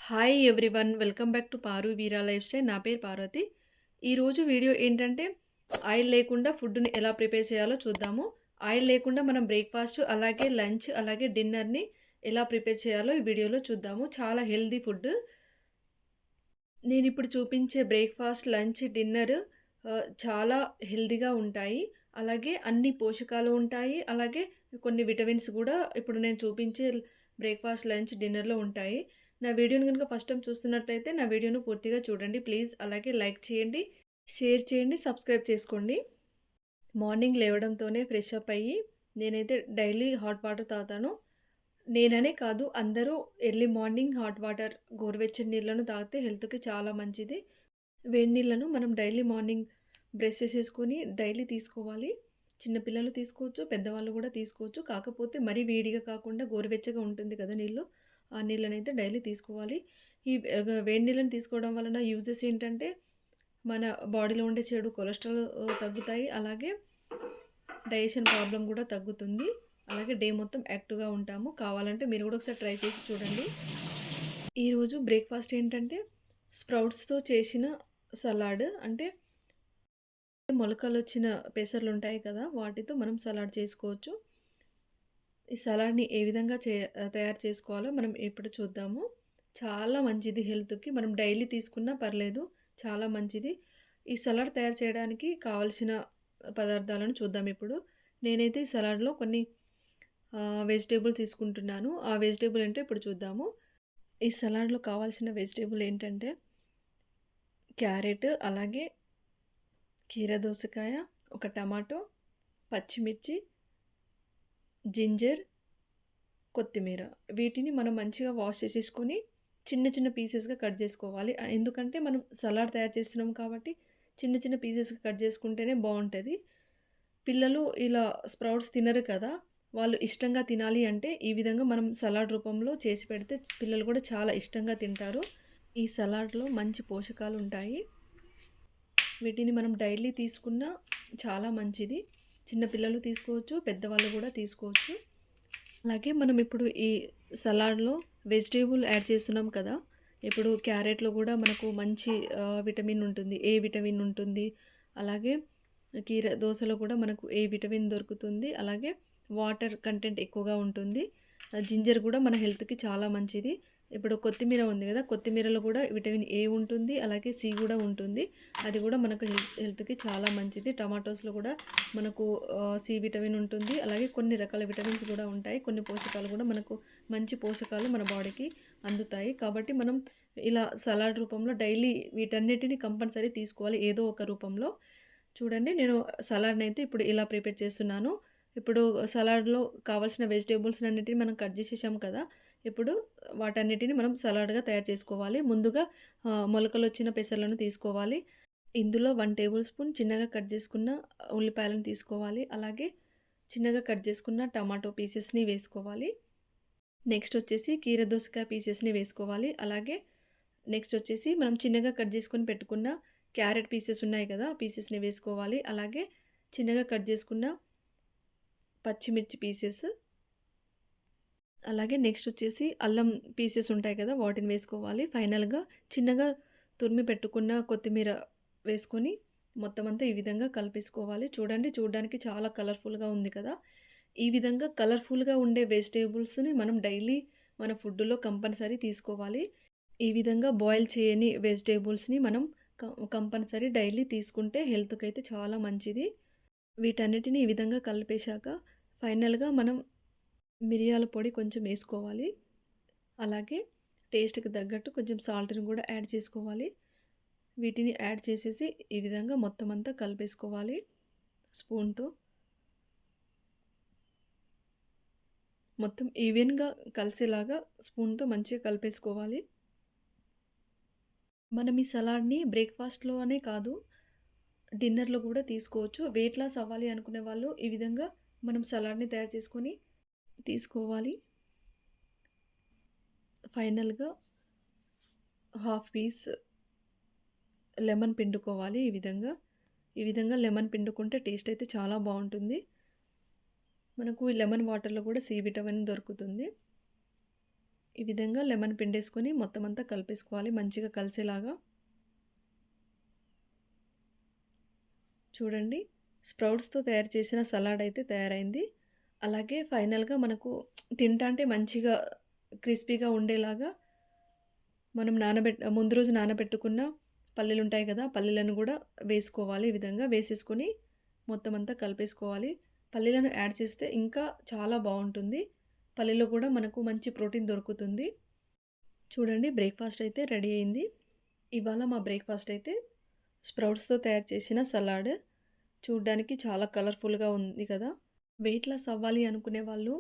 Hi everyone. Welcome back to Paru Veera life style. నా పేరు పార్వతి. ఈరోజు వీడియో ఏంటంటే ఆయిల్ లేకుండా ఫుడ్‌ని ఎలా ప్రిపేర్ చేయాలో చూద్దాము. ఆయిల్ లేకుండా మనం బ్రేక్‌ఫాస్ట్, అలాగే లంచ్, అలాగే డిన్నర్‌ని ఎలా ప్రిపేర్ చేయాలో ఈ వీడియోలో చూద్దాము. చాలా హెల్తీ ఫుడ్. నేనిప్పుడు చూపించే బ్రేక్‌ఫాస్ట్, లంచ్, డిన్నర్ చాలా హెల్తీగా ఉంటాయి. అలాగే అన్ని పోషకాలు ఉంటాయి. అలాగే కొన్ని విటమిన్స్ గూడా ఇప్పుడు నేను చూపించే బ్రేక్‌ఫాస్ట్, లంచ్, డిన్నర్‌లో ఉంటాయి. నా వీడియోని గనుక ఫస్ట్ టైమ్ చూస్తున్నట్లయితే నా వీడియోను పూర్తిగా చూడండి ప్లీజ్. అలాగే లైక్ చేయండి, షేర్ చేయండి, సబ్స్క్రైబ్ చేసుకోండి. మార్నింగ్ లేవడంతోనే ఫ్రెష్ అప్ అయ్యి నేనైతే డైలీ హాట్ వాటర్ తాగుతాను. నేననే కాదు, అందరూ ఎర్లీ మార్నింగ్ హాట్ వాటర్, గోరువెచ్చని నీళ్ళను తాగితే హెల్త్‌కి చాలా మంచిది. వేడి నీళ్ళను మనం డైలీ మార్నింగ్ బ్రష్ చేసేసుకొని డైలీ తీసుకోవాలి. చిన్న పిల్లలు తీసుకోవచ్చు, పెద్దవాళ్ళు గూడా తీసుకోవచ్చు. కాకపోతే మరీ వేడిగా కాకుండా గోరువెచ్చగా ఉంటుంది కదా నీళ్ళు, ఆ నీళ్ళనైతే డైలీ తీసుకోవాలి. ఈ వేడి నీళ్ళని తీసుకోవడం వలన యూజెస్ ఏంటంటే, మన బాడీలో ఉండే చెడు కొలెస్ట్రాల్ తగ్గుతాయి. అలాగే డైజెషన్ ప్రాబ్లమ్ గూడా తగ్గుతుంది. అలాగే డే మొత్తం యాక్టివ్‌గా ఉంటాము. కావాలంటే మీరు గూడా ఒకసారి ట్రై చేసి చూడండి. ఈరోజు బ్రేక్‌ఫాస్ట్ ఏంటంటే స్ప్రౌట్స్‌తో చేసిన సలాడ్. అంటే మొలకలొచ్చిన పెసర్లుంటాయి కదా! వాటితో మనం సలాడ్ చేసుకోవచ్చు. ఈ సలాడ్‌ని ఏ విధంగా తయారు చేసుకోవాలో మనం ఇప్పుడు చూద్దాము. చాలా మంచిది హెల్త్‌కి. మనం డైలీ తీసుకున్నా పర్లేదు. చాలా మంచిది. ఈ సలాడ్ తయారు చేయడానికి కావాల్సిన పదార్థాలను చూద్దాం ఇప్పుడు. నేనైతే ఈ సలాడ్‌లో కొన్ని వెజిటబుల్ తీసుకుంటున్నాను. ఆ వెజిటబుల్ ఏంటో ఇప్పుడు చూద్దాము. ఈ సలాడ్‌లో కావాల్సిన వెజిటబుల్ ఏంటంటే క్యారెట్, అలాగే కీర దోసకాయ, ఒక టమాటో, పచ్చిమిర్చి, జింజర్, కొత్తిమీర. వీటిని మనం మంచిగా వాష్ చేసేసుకొని చిన్న చిన్న పీసెస్‌గా కట్ చేసుకోవాలి. ఎందుకంటే మనం సలాడ్ తయారు చేస్తున్నాం కాబట్టి చిన్న చిన్న పీసెస్‌గా కట్ చేసుకుంటేనే బావుంటది. పిల్లలు ఇలా స్ప్రౌట్స్ తినరు కదా! వాళ్ళు ఇష్టంగా తినాలి అంటే ఈ విధంగా మనం సలాడ్ రూపంలో చేసి పెడితే పిల్లలు కూడా చాలా ఇష్టంగా తింటారు. ఈ సలాడ్‌లో మంచి పోషకాలుంటాయి. వీటిని మనం డైలీ తీసుకున్నా చాలా మంచిది. చిన్న పిల్లలు తీసుకోవచ్చు, పెద్దవాళ్ళు కూడా తీసుకోవచ్చు. అలాగే మనం ఇప్పుడు ఈ సలాడ్‌లో వెజిటబుల్ యాడ్ చేస్తున్నాం కదా! ఇప్పుడు క్యారెట్‌లో కూడా మనకు మంచి విటమిన్ ఉంటుంది. ఏ విటమిన్ ఉంటుంది. అలాగే కీర దోసలో కూడా మనకు ఏ విటమిన్ దొరుకుతుంది. అలాగే వాటర్ కంటెంట్ ఎక్కువగా ఉంటుంది. జింజర్ కూడా మన హెల్త్‌కి చాలా మంచిది. ఇప్పుడు కొత్తిమీర ఉంది కదా! కొత్తిమీరలో కూడా విటమిన్ ఏ ఉంటుంది. అలాగే సి కూడా ఉంటుంది. అది కూడా మనకు హెల్త్‌కి చాలా మంచిది. టమాటోస్‌లో కూడా మనకు సి విటమిన్ ఉంటుంది. అలాగే కొన్ని రకాల విటమిన్స్ కూడా ఉంటాయి. కొన్ని పోషకాలు కూడా మనకు మంచి పోషకాలు మన బాడీకి అందుతాయి. కాబట్టి మనం ఇలా సలాడ్ రూపంలో డైలీ వీటన్నిటిని కంపల్సరీ తీసుకోవాలి ఏదో ఒక రూపంలో. చూడండి, నేను సలాడ్‌నైతే ఇప్పుడు ఇలా ప్రిపేర్ చేస్తున్నాను. ఇప్పుడు సలాడ్‌లో కావాల్సిన వెజిటబుల్స్‌నన్నిటిని మనం కట్ చేసేసాం కదా! ఇప్పుడు వాటన్నిటిని మనం సలాడ్‌గా తయారు చేసుకోవాలి. ముందుగా మొలకలొచ్చిన పెసర్లను తీసుకోవాలి. ఇందులో 1 టేబుల్ స్పూన్ చిన్నగా కట్ చేసుకున్న ఉల్లిపాయలను తీసుకోవాలి. అలాగే చిన్నగా కట్ చేసుకున్న టమాటో పీసెస్‌ని వేసుకోవాలి. నెక్స్ట్ వచ్చేసి కీర దోసకాయ పీసెస్‌ని వేసుకోవాలి. అలాగే నెక్స్ట్ వచ్చేసి మనం చిన్నగా కట్ చేసుకొని పెట్టుకున్న క్యారెట్ పీసెస్ ఉన్నాయి కదా! ఆ పీసెస్‌ని వేసుకోవాలి. అలాగే చిన్నగా కట్ చేసుకున్న పచ్చిమిర్చి పీసెస్, అలాగే నెక్స్ట్ వచ్చేసి అల్లం పీసెస్ ఉంటాయి కదా! వాటిని వేసుకోవాలి. ఫైనల్‌గా చిన్నగా తురిమి పెట్టుకున్న కొత్తిమీర వేసుకొని మొత్తం అంతా ఈ విధంగా కలిపేసుకోవాలి. చూడండి, చూడడానికి చాలా కలర్‌ఫుల్‌గా ఉంది కదా! ఈ విధంగా కలర్‌ఫుల్‌గా ఉండే వెజిటబుల్స్‌ని మనం డైలీ మన ఫుడ్‌లో కంపల్సరీ తీసుకోవాలి. ఈ విధంగా బాయిల్ చేయని వెజిటబుల్స్‌ని మనం కంపల్సరీ డైలీ తీసుకుంటే హెల్త్‌కైతే చాలా మంచిది. వీటన్నిటిని ఈ విధంగా కలిపేశాక ఫైనల్‌గా మనం మిరియాల పొడి కొంచెం ఏసుకోవాలి. అలాగే టేస్ట్‌కి తగ్గట్టు కొంచెం సాల్ట్‌ని కూడా యాడ్ చేసుకోవాలి. వీటిని యాడ్ చేసేసి ఈ విధంగా మొత్తం అంతా కలిపేసుకోవాలి స్పూన్‌తో. మొత్తం ఈవెన్‌గా కలిసేలాగా స్పూన్‌తో మంచిగా కలిపేసుకోవాలి. మనం ఈ సలాడ్‌ని బ్రేక్‌ఫాస్ట్‌లో అనే కాదు, డిన్నర్‌లో కూడా తీసుకోవచ్చు. వెయిట్ లాస్ అవ్వాలి అనుకునే వాళ్ళు ఈ విధంగా మనం సలాడ్‌ని తయారు చేసుకొని తీసుకోవాలి. ఫైనల్‌గా హాఫ్ పీస్ లెమన్ పిండుకోవాలి ఈ విధంగా. ఈ విధంగా లెమన్ పిండుకుంటే టేస్ట్ అయితే చాలా బావుంటుంది. మనకు ఈ లెమన్ వాటర్‌లో కూడా సి విటమిన్ దొరుకుతుంది. ఈ విధంగా లెమన్ పిండేసుకొని మొత్తం అంతా కలిపేసుకోవాలి మంచిగా కలిసేలాగా. చూడండి, స్ప్రౌట్స్‌తో తయారు చేసిన సలాడ్ అయితే తయారైంది. అలాగే ఫైనల్‌గా మనకు తింటాంటే మంచిగా క్రిస్పీగా ఉండేలాగా మనం ముందు రోజు నానబెట్టుకున్న పల్లీలుంటాయి కదా! పల్లీలను గూడా వేసుకోవాలి. ఈ విధంగా వేసేసుకొని మొత్తం అంతా కలిపేసుకోవాలి. పల్లీలను యాడ్ చేస్తే ఇంకా చాలా బావుంటుంది. పల్లీలో కూడా మనకు మంచి ప్రోటీన్ దొరుకుతుంది. చూడండి, బ్రేక్‌ఫాస్ట్ అయితే రెడీ అయింది. ఇవాళ మా బ్రేక్‌ఫాస్ట్ అయితే స్ప్రౌట్స్‌తో తయారు చేసిన సలాడ్. చూడ్డానికి చాలా కలర్‌ఫుల్‌గా ఉంది కదా! వెయిట్ లాస్ అవ్వాలి అనుకునే వాళ్ళు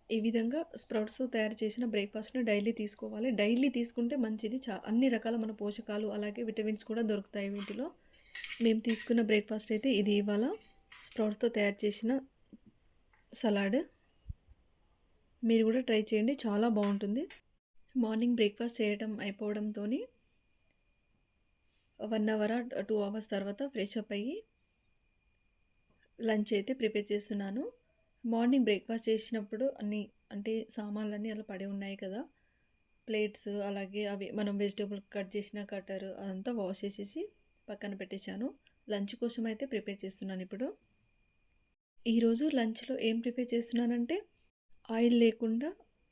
ఈ విధంగా స్ప్రౌట్స్‌తో తయారు చేసిన బ్రేక్‌ఫాస్ట్‌ని డైలీ తీసుకోవాలి. డైలీ తీసుకుంటే మంచిది. అన్ని రకాల మన పోషకాలు అలాగే విటమిన్స్ కూడా దొరుకుతాయి వీటిలో. మేము తీసుకున్న బ్రేక్‌ఫాస్ట్ అయితే ఇది ఇవాళ స్ప్రౌట్స్‌తో తయారు చేసిన సలాడ్. మీరు కూడా ట్రై చేయండి, చాలా బావుంటుంది. మార్నింగ్ బ్రేక్‌ఫాస్ట్ చేయడం అయిపోవడంతోని 1 అవర్ 2 అవర్స్ తర్వాత ఫ్రెష్ అప్ అయ్యి లంచ్ అయితే ప్రిపేర్ చేస్తున్నాను. మార్నింగ్ బ్రేక్‌ఫాస్ట్ చేసినప్పుడు అంటే సామాన్లన్నీ అలా పడి ఉన్నాయి కదా! ప్లేట్స్ అలాగే అవి మనం వెజిటబుల్ కట్ చేసిన కట్టరు అదంతా వాష్ చేసేసి పక్కన పెట్టేశాను. లంచ్ కోసం అయితే ప్రిపేర్ చేస్తున్నాను ఇప్పుడు. ఈరోజు లంచ్‌లో ఏం ప్రిపేర్ చేస్తున్నానంటే ఆయిల్ లేకుండా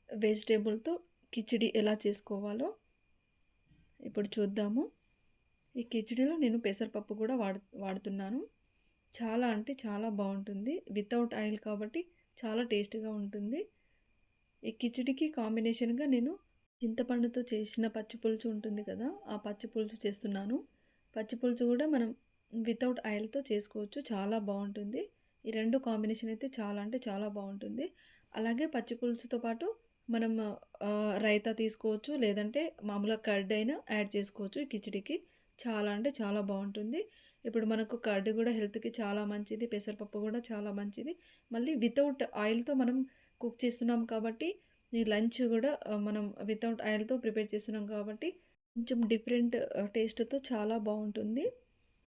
వెజిటబుల్‌తో కిచిడి ఎలా చేసుకోవాలో ఇప్పుడు చూద్దాము. ఈ కిచిడిలో నేను పెసరపప్పు కూడా వాడుతున్నాను. చాలా అంటే చాలా బావుంటుంది. వితౌట్ ఆయిల్ కాబట్టి చాలా టేస్ట్‌గా ఉంటుంది. ఈ కిచిడికి కాంబినేషన్‌గా నేను చింతపండుతో చేసిన పచ్చి పులుసు ఉంటుంది కదా! ఆ పచ్చి పులుసు చేస్తున్నాను. పచ్చి పులుసు కూడా మనం వితౌట్ ఆయిల్‌తో చేసుకోవచ్చు. చాలా బావుంటుంది. ఈ 2 కాంబినేషన్ అయితే చాలా అంటే చాలా బావుంటుంది. అలాగే పచ్చి పులుసుతో పాటు మనం రైతా తీసుకోవచ్చు. లేదంటే మామూలుగా కర్డ్ అయినా యాడ్ చేసుకోవచ్చు ఈ కిచిడికి. చాలా అంటే చాలా బావుంటుంది. ఇప్పుడు మనకు కర్డ్ కూడా హెల్త్‌కి చాలా మంచిది. పెసరపప్పు కూడా చాలా మంచిది. మళ్ళీ వితౌట్ ఆయిల్‌తో మనం కుక్ చేస్తున్నాం కాబట్టి ఈ లంచ్ గూడా మనం వితౌట్ ఆయిల్‌తో ప్రిపేర్ చేస్తున్నాం కాబట్టి కొంచెం డిఫరెంట్ టేస్ట్‌తో చాలా బావుంటుంది.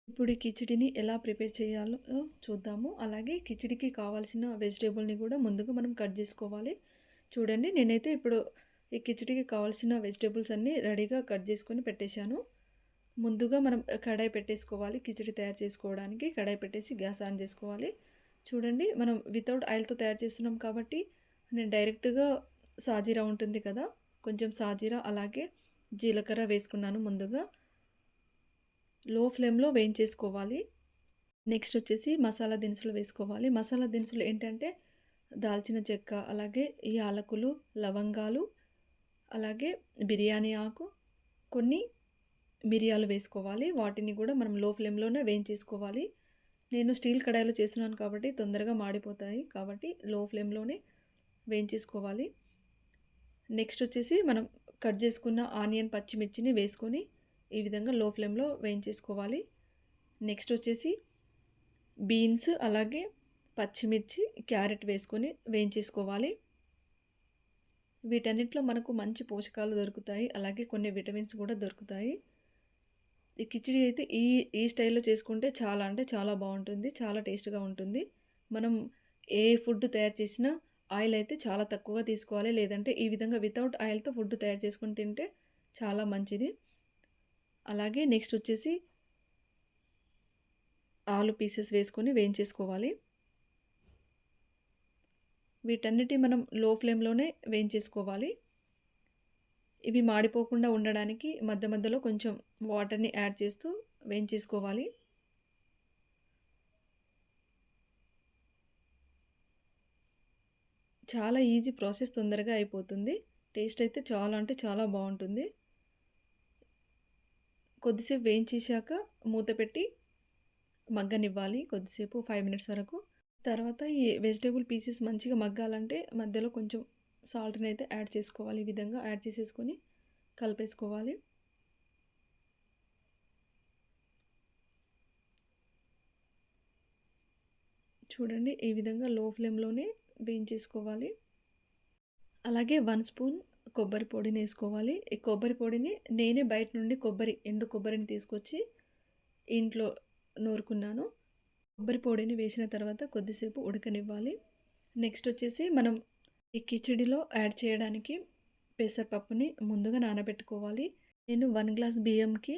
ఇప్పుడు ఈ కిచిడిని ఎలా ప్రిపేర్ చేయాలో చూద్దాము. అలాగే కిచిడికి కావాల్సిన వెజిటబుల్‌ని గూడా ముందుగా మనం కట్ జేసుకోవాలి. చూడండి, నేనైతే ఇప్పుడు ఈ కిచిడికి కావాల్సిన వెజిటబుల్స్ అన్నీ రెడీగా కట్ జేసుకొని పెట్టేశాను. ముందుగా మనం కడాయి పెట్టేసుకోవాలి. కిచిడి తయారు చేసుకోవడానికి కడాయి పెట్టేసి గ్యాస్ ఆన్ జేసుకోవాలి. చూడండి, మనం వితౌట్ ఆయిల్‌తో తయారు చేస్తున్నాం కాబట్టి నేను డైరెక్ట్‌గా సాజీరా ఉంటుంది కదా! కొంచెం సాజీరా అలాగే జీలకర్ర వేసుకున్నాను ముందుగా. లో ఫ్లేమ్‌లో వేయించేసుకోవాలి. నెక్స్ట్ వచ్చేసి మసాలా దినుసులు వేసుకోవాలి. మసాలా దినుసులు ఏంటంటే దాల్చిన చెక్క, అలాగే యాలకులు, లవంగాలు, అలాగే బిర్యానీ ఆకు, కొన్ని మిరియాలు వేసుకోవాలి. వాటిని కూడా మనం లో ఫ్లేమ్‌లోనే వేయించేసుకోవాలి. నేను స్టీల్ కడాయిలో చేస్తున్నాను కాబట్టి తొందరగా మాడిపోతాయి. కాబట్టి లో ఫ్లేమ్‌లోనే వేయించేసుకోవాలి. నెక్స్ట్ వచ్చేసి మనం కట్ చేసుకున్న ఆనియన్, పచ్చిమిర్చిని వేసుకొని ఈ విధంగా లో ఫ్లేమ్‌లో వేయించేసుకోవాలి. నెక్స్ట్ వచ్చేసి బీన్స్ అలాగే పచ్చిమిర్చి, క్యారెట్ వేసుకొని వేయించేసుకోవాలి. వీటన్నిటిలో మనకు మంచి పోషకాలు దొరుకుతాయి. అలాగే కొన్ని విటమిన్స్ కూడా దొరుకుతాయి. ఈ కిచిడి అయితే ఈ స్టైల్‌లో చేసుకుంటే చాలా అంటే చాలా బావుంటుంది. చాలా టేస్ట్‌గా ఉంటుంది. మనం ఏ ఫుడ్ తయారు చేసినా ఆయిల్ అయితే చాలా తక్కువగా తీసుకోవాలి. లేదంటే ఈ విధంగా వితౌట్ ఆయిల్‌తో ఫుడ్ తయారు చేసుకొని తింటే చాలా మంచిది. అలాగే నెక్స్ట్ వచ్చేసి ఆలు పీసెస్ వేసుకొని వేయించేసుకోవాలి. వీటన్నిటి మనం లో ఫ్లేమ్‌లోనే వేయించేసుకోవాలి. ఇవి మాడిపోకుండా ఉండడానికి మధ్య మధ్యలో కొంచెం వాటర్‌ని యాడ్ చేస్తూ వేయించేసుకోవాలి. చాలా ఈజీ ప్రాసెస్, తొందరగా అయిపోతుంది. టేస్ట్ అయితే చాలా అంటే చాలా బావుంటుంది. కొద్దిసేపు వేయించేశాక మూత పెట్టి మగ్గనివ్వాలి కొద్దిసేపు 5 మినిట్స్ వరకు. తర్వాత ఈ వెజిటబుల్ పీసెస్ మంచిగా మగ్గాలంటే మధ్యలో కొంచెం సాల్ట్‌నైతే యాడ్ చేసుకోవాలి. ఈ విధంగా యాడ్ చేసేసుకొని కలిపేసుకోవాలి. చూడండి, ఈ విధంగా లో ఫ్లేమ్‌లోనే వేయించేసుకోవాలి. అలాగే 1 స్పూన్ కొబ్బరి పొడినేసుకోవాలి. ఈ కొబ్బరి పొడిని నేనే బయట నుండి ఎండు కొబ్బరిని తీసుకొచ్చి ఇంట్లో నూరుకున్నాను. కొబ్బరి పొడిని వేసిన తర్వాత కొద్దిసేపు ఉడకనివ్వాలి. నెక్స్ట్ వచ్చేసి మనం ఈ కిచిడిలో యాడ్ చేయడానికి పెసరపప్పుని ముందుగా నానబెట్టుకోవాలి. నేను 1 గ్లాస్ బియ్యంకి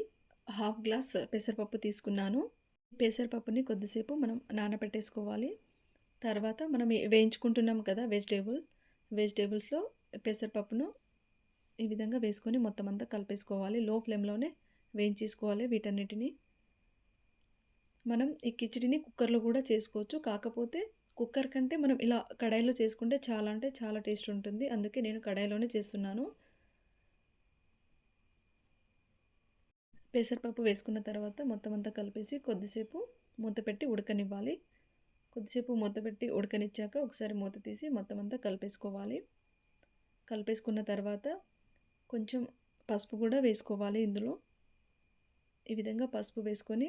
హాఫ్ గ్లాస్ పెసరపప్పు తీసుకున్నాను. పెసరపప్పుని కొద్దిసేపు మనం నానబెట్టేసుకోవాలి. తర్వాత మనం వేయించుకుంటున్నాం కదా వెజిటబుల్స్‌లో పెసరపప్పును ఈ విధంగా వేసుకొని మొత్తం అంతా కలిపేసుకోవాలి. లో ఫ్లేమ్‌లోనే వేయించేసుకోవాలి వీటన్నిటిని. మనం ఈ కిచిడిని కుక్కర్‌లో కూడా చేసుకోవచ్చు. కాకపోతే కుక్కర్ కంటే మనం ఇలా కడాయిలో చేసుకుంటే చాలా అంటే చాలా టేస్ట్ ఉంటుంది. అందుకే నేను కడాయిలోనే చేస్తున్నాను. పెసరపప్పు వేసుకున్న తర్వాత మొత్తం అంతా కలిపేసి కొద్దిసేపు మూత పెట్టి ఉడకనివ్వాలి. కొద్దిసేపు మూత పెట్టి ఉడకనిచ్చాక ఒకసారి మూత తీసి మొత్తం అంతా కలిపేసుకోవాలి. కలిపేసుకున్న తర్వాత కొంచెం పసుపు కూడా వేసుకోవాలి ఇందులో. ఈ విధంగా పసుపు వేసుకొని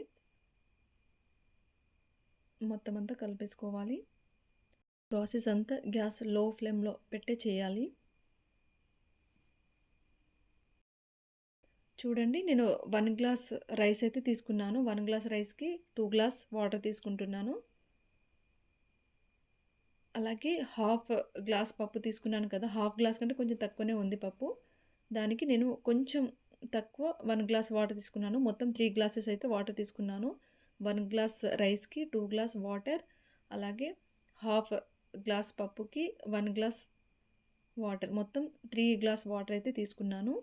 మొత్తం అంతా కలిపేసుకోవాలి. ప్రాసెస్ అంతా గ్యాస్ లో ఫ్లేమ్‌లో పెట్టే చేయాలి. చూడండి నేను 1 గ్లాస్ రైస్ అయితే తీసుకున్నాను. 1 గ్లాస్ రైస్‌కి 2 గ్లాస్ వాటర్ తీసుకుంటున్నాను. అలాగే హాఫ్ గ్లాస్ పప్పు తీసుకున్నాను కదా! హాఫ్ గ్లాస్ కంటే కొంచెం తక్కువనే ఉంది పప్పు. దానికి నేను కొంచెం తక్కువ 1 గ్లాస్ వాటర్ తీసుకున్నాను. మొత్తం 3 గ్లాసెస్ అయితే వాటర్ తీసుకున్నాను. 1 గ్లాస్ రైస్‌కి 2 గ్లాస్ వాటర్, అలాగే హాఫ్ గ్లాస్ పప్పుకి 1 గ్లాస్ వాటర్, మొత్తం 3 గ్లాస్ వాటర్ అయితే తీసుకున్నాను.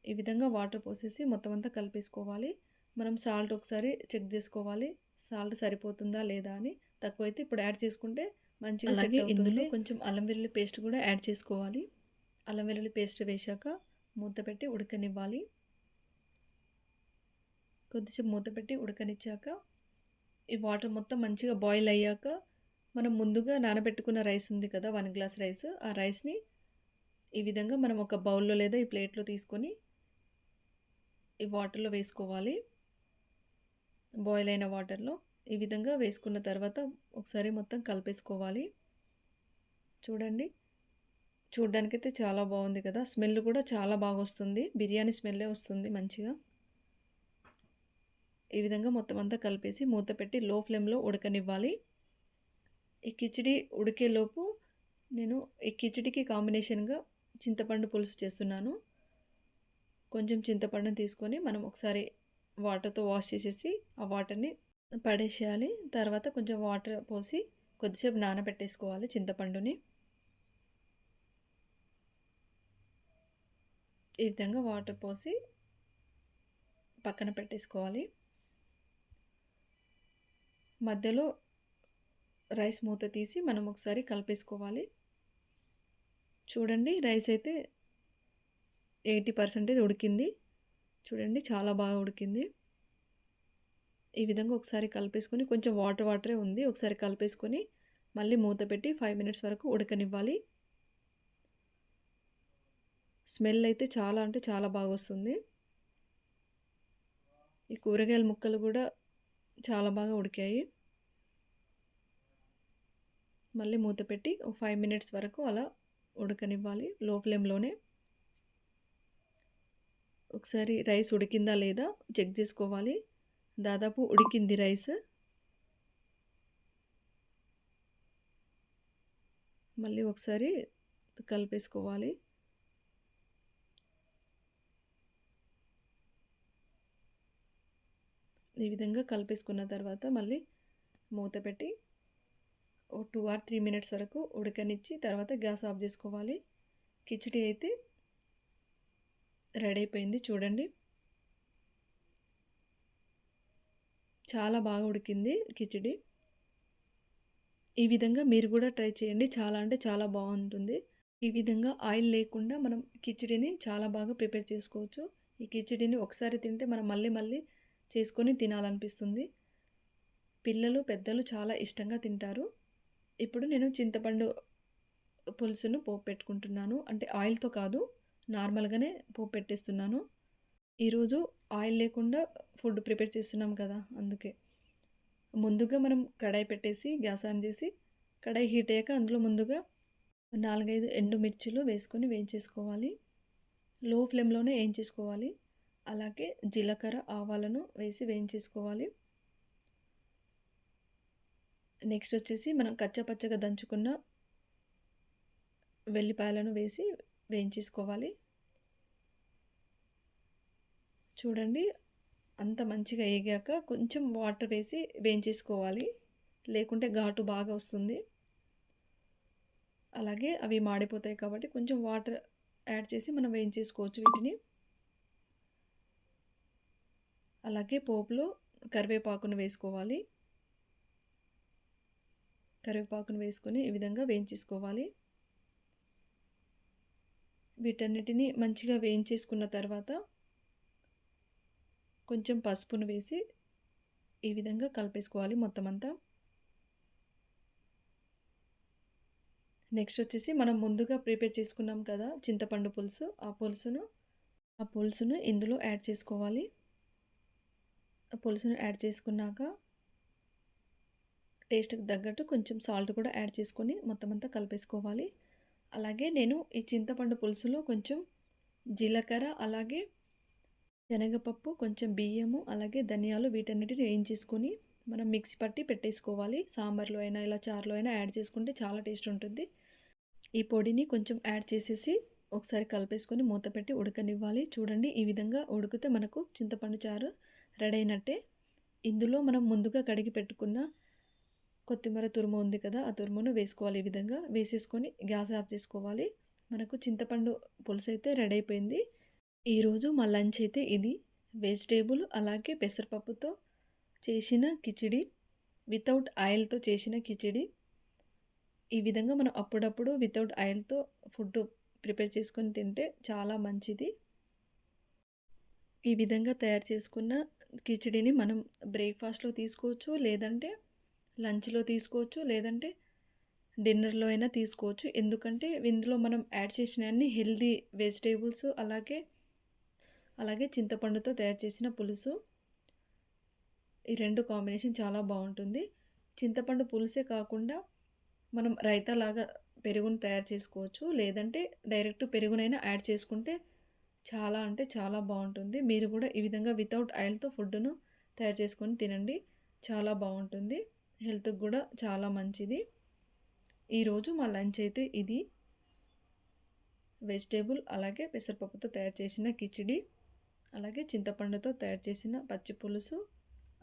ఈ విధంగా వాటర్ పోసేసి మొత్తం అంతా కలిపేసుకోవాలి. మనం సాల్ట్ ఒకసారి చెక్ చేసుకోవాలి. సాల్ట్ సరిపోతుందా లేదా అని. తక్కువైతే ఇప్పుడు యాడ్ చేసుకుంటే మంచిగా సెట్ అలాగే అవుతుంది. ఇందులో కొంచెం అల్లం వెల్లుల్లి పేస్ట్ కూడా యాడ్ చేసుకోవాలి. అల్లం వెల్లుల్లి పేస్ట్ వేశాక మూత పెట్టి ఉడకనివ్వాలి. కొద్దిసేపు మూత పెట్టి ఉడకనిచ్చాక ఈ వాటర్ మొత్తం మంచిగా బాయిల్ అయ్యాక మనం ముందుగా నానబెట్టుకున్న రైస్ ఉంది కదా! 1 గ్లాస్ రైస్. ఆ రైస్‌ని ఈ విధంగా మనం ఒక బౌల్‌లో లేదా ఈ ప్లేట్‌లో తీసుకొని ఈ వాటర్‌లో వేసుకోవాలి. బాయిల్ అయిన వాటర్‌లో ఈ విధంగా వేసుకున్న తర్వాత ఒకసారి మొత్తం కలిపేసుకోవాలి. చూడండి. చూడ్డానికైతే చాలా బాగుంది కదా! స్మెల్ కూడా చాలా బాగొస్తుంది. బిర్యానీ స్మెల్లే వస్తుంది మంచిగా. ఈ విధంగా మొత్తం అంతా కలిపేసి మూత పెట్టి లో ఫ్లేమ్‌లో ఉడకనివ్వాలి. ఈ కిచిడి ఉడికేలోపు నేను ఈ కిచిడికి కాంబినేషన్‌గా చింతపండు పులుసు చేస్తున్నాను. కొంచెం చింతపండుని తీసుకొని మనం ఒకసారి వాటర్‌తో వాష్ చేసేసి ఆ వాటర్‌ని పడేసేయాలి. తర్వాత కొంచెం వాటర్ పోసి కొద్దిసేపు నానబెట్టేసుకోవాలి చింతపండుని. ఈ విధంగా వాటర్ పోసి పక్కన పెట్టేసుకోవాలి. మధ్యలో రైస్ మూత తీసి మనం ఒకసారి కలిపేసుకోవాలి. చూడండి రైస్ అయితే 80% ఉడికింది. చూడండి చాలా బాగా ఉడికింది. ఈ విధంగా ఒకసారి కలిపేసుకొని కొంచెం వాటరే ఉంది. ఒకసారి కలిపేసుకొని మళ్ళీ మూత పెట్టి 5 మినిట్స్ వరకు ఉడకనివ్వాలి. స్మెల్ అయితే చాలా అంటే చాలా బాగొస్తుంది. ఈ కూరగాయల ముక్కలు కూడా చాలా బాగా ఉడికాయి. మళ్ళీ మూత పెట్టి ఒక 5 మినిట్స్ వరకు అలా ఉడకనివ్వాలి లో ఫ్లేమ్‌లోనే. ఒకసారి రైస్ ఉడికిందా లేదా చెక్ చేసుకోవాలి. దాదాపు ఉడికింది రైస్. మళ్ళీ ఒకసారి కలిపేసుకోవాలి. ఈ విధంగా కలిపేసుకున్న తర్వాత మళ్ళీ మూత పెట్టి ఓ 2 ఆర్ 3 మినిట్స్ వరకు ఉడకనిచ్చి తర్వాత గ్యాస్ ఆఫ్ చేసుకోవాలి. కిచిడి అయితే రెడీ అయిపోయింది చూడండి. చాలా బాగా ఉడికింది కిచిడి. ఈ విధంగా మీరు కూడా ట్రై చేయండి. చాలా అంటే చాలా బాగుంటుంది. ఈ విధంగా ఆయిల్ లేకుండా మనం కిచిడిని చాలా బాగా ప్రిపేర్ చేసుకోవచ్చు. ఈ కిచిడిని ఒకసారి తింటే మనం మళ్ళీ మళ్ళీ చేసుకొని తినాలనిపిస్తుంది. పిల్లలు, పెద్దలు చాలా ఇష్టంగా తింటారు. ఇప్పుడు నేను చింతపండు పులుసును పోపు పెట్టుకుంటున్నాను. అంటే ఆయిల్‌తో కాదు, నార్మల్‌గానే పోపు పెట్టేస్తున్నాను. ఈరోజు ఆయిల్ లేకుండా ఫుడ్ ప్రిపేర్ చేస్తున్నాం కదా! అందుకే. ముందుగా మనం కడాయి పెట్టేసి గ్యాస్ ఆన్ చేసి కడాయి హీట్ అయ్యాక అందులో ముందుగా 4, 5 ఎండుమిర్చిలు వేసుకొని వేయించేసుకోవాలి. లో ఫ్లేమ్‌లోనే వేయించేసుకోవాలి. అలాగే జీలకర్ర, ఆవాలను వేసి వేయించేసుకోవాలి. నెక్స్ట్ వచ్చేసి మనం కచ్చాపచ్చాగా దంచుకున్న వెల్లిపాయలను వేసి వేయించేసుకోవాలి. చూడండి అంత మంచిగా ఏగాక కొంచెం వాటర్ వేసి వేయించేసుకోవాలి. లేకుంటే ఘాటు బాగా వస్తుంది. అలాగే అవి మాడిపోతాయి కాబట్టి కొంచెం వాటర్ యాడ్ చేసి మనం వేయించేసుకోవచ్చు వీటిని. అలాగే పోపులో కరివేపాకును వేసుకోవాలి. కరివేపాకును వేసుకొని ఈ విధంగా వేయించేసుకోవాలి. వీటన్నిటిని మంచిగా వేయించేసుకున్న తర్వాత కొంచెం పసుపును వేసి ఈ విధంగా కలిపేసుకోవాలి మొత్తం అంతా. నెక్స్ట్ వచ్చేసి మనం ముందుగా ప్రిపేర్ చేసుకున్నాం కదా చింతపండు పులుసు, ఆ పులుసును ఇందులో యాడ్ చేసుకోవాలి. ఆ పులుసును యాడ్ చేసుకున్నాక టేస్ట్‌కి తగ్గట్టు కొంచెం సాల్ట్ కూడా యాడ్ చేసుకొని మొత్తం అంతా కలిపేసుకోవాలి. అలాగే నేను ఈ చింతపండు పులుసులో కొంచెం జీలకర్ర, అలాగే శనగపప్పు, కొంచెం బియ్యము, అలాగే ధనియాలు వీటన్నిటిని వేయించేసుకొని మనం మిక్సీ పట్టి పెట్టేసుకోవాలి. సాంబార్లో అయినా ఇలా చారులో అయినా యాడ్ చేసుకుంటే చాలా టేస్ట్ ఉంటుంది. ఈ పొడిని కొంచెం యాడ్ చేసేసి ఒకసారి కలిపేసుకొని మూత పెట్టి ఉడకనివ్వాలి. చూడండి ఈ విధంగా ఉడికితే మనకు చింతపండు చారు రెడీ అయినట్టే. ఇందులో మనం ముందుగా కడిగి పెట్టుకున్న కొత్తిమీర తురుము ఉంది కదా, ఆ తురుమును వేసుకోవాలి. ఈ విధంగా వేసేసుకొని గ్యాస్ ఆఫ్ చేసుకోవాలి. మనకు చింతపండు పులుసు అయితే రెడీ అయిపోయింది. ఈరోజు మా లంచ్ అయితే ఇది. వెజిటేబుల్ అలాగే పెసరపప్పుతో చేసిన కిచిడి, వితౌట్ ఆయిల్తో చేసిన కిచిడి. ఈ విధంగా మనం అప్పుడప్పుడు వితౌట్ ఆయిల్తో ఫుడ్ ప్రిపేర్ చేసుకొని తింటే చాలా మంచిది. ఈ విధంగా తయారు చేసుకున్న కిచిడిని మనం బ్రేక్ఫాస్ట్లో తీసుకోవచ్చు, లేదంటే లంచ్లో తీసుకోవచ్చు, లేదంటే డిన్నర్లో అయినా తీసుకోవచ్చు. ఎందుకంటే ఇందులో మనం యాడ్ చేసిన అన్ని హెల్దీ వెజిటేబుల్స్, అలాగే చింతపండుతో తయారు చేసిన పులుసు. ఈ రెండు కాంబినేషన్ చాలా బాగుంటుంది. చింతపండు పులుసే కాకుండా మనం రైతాలాగా పెరుగును తయారు చేసుకోవచ్చు, లేదంటే డైరెక్ట్ పెరుగునైనా యాడ్ చేసుకుంటే చాలా అంటే చాలా బాగుంటుంది. మీరు కూడా ఈ విధంగా వితౌట్ ఆయిల్తో ఫుడ్డును తయారు చేసుకొని తినండి. చాలా బాగుంటుంది, హెల్త్కి కూడా చాలా మంచిది. ఈరోజు మా లంచ్ అయితే ఇది. వెజిటేబుల్ అలాగే పెసరపప్పుతో తయారు చేసిన కిచిడి, అలాగే చింతపండుతో తయారు చేసిన పచ్చి పులుసు,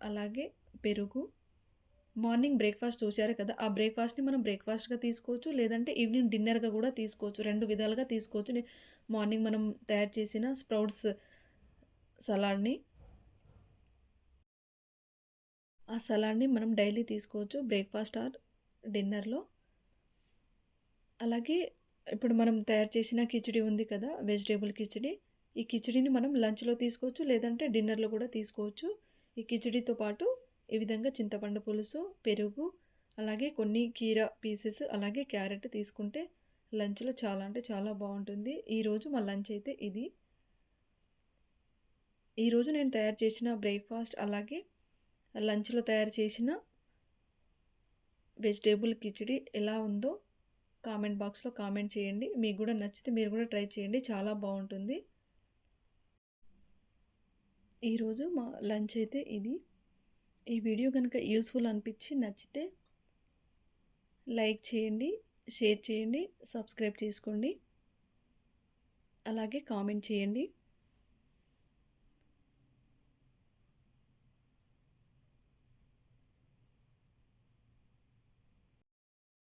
అలాగే పెరుగు. మార్నింగ్ బ్రేక్ఫాస్ట్ చూశారు కదా, ఆ బ్రేక్ఫాస్ట్ని మనం బ్రేక్ఫాస్ట్గా తీసుకోవచ్చు, లేదంటే ఈవినింగ్ డిన్నర్గా కూడా తీసుకోవచ్చు. రెండు విధాలుగా తీసుకోవచ్చు. మార్నింగ్ మనం తయారు చేసిన స్ప్రౌట్స్ సలాడ్ని, ఆ సలాడ్ని మనం డైలీ తీసుకోవచ్చు బ్రేక్ఫాస్ట్ ఆర్ డిన్నర్లో. అలాగే ఇప్పుడు మనం తయారు చేసిన కిచిడి ఉంది కదా, వెజిటేబుల్ కిచిడి. ఈ కిచిడిని మనం లంచ్లో తీసుకోవచ్చు, లేదంటే డిన్నర్లో కూడా తీసుకోవచ్చు. ఈ కిచిడితో పాటు ఈ విధంగా చింతపండు పులుసు, పెరుగు, అలాగే కొన్ని కీరా పీసెస్, అలాగే క్యారెట్ తీసుకుంటే లంచ్లో చాలా అంటే చాలా బాగుంటుంది. ఈరోజు మా లంచ్ అయితే ఇది. ఈరోజు నేను తయారు చేసిన బ్రేక్ఫాస్ట్, అలాగే లంచ్లో తయారు చేసిన వెజిటేబుల్ కిచిడి ఎలా ఉందో కామెంట్ బాక్స్లో కామెంట్ చేయండి. మీకు కూడా నచ్చితే మీరు కూడా ట్రై చేయండి, చాలా బాగుంటుంది. ఈరోజు మా లంచ్ అయితే ఇది. ఈ వీడియో కనుక యూస్ఫుల్ అనిపించి నచ్చితే లైక్ చేయండి, షేర్ చేయండి, సబ్స్క్రైబ్ చేసుకోండి, అలాగే కామెంట్ చేయండి.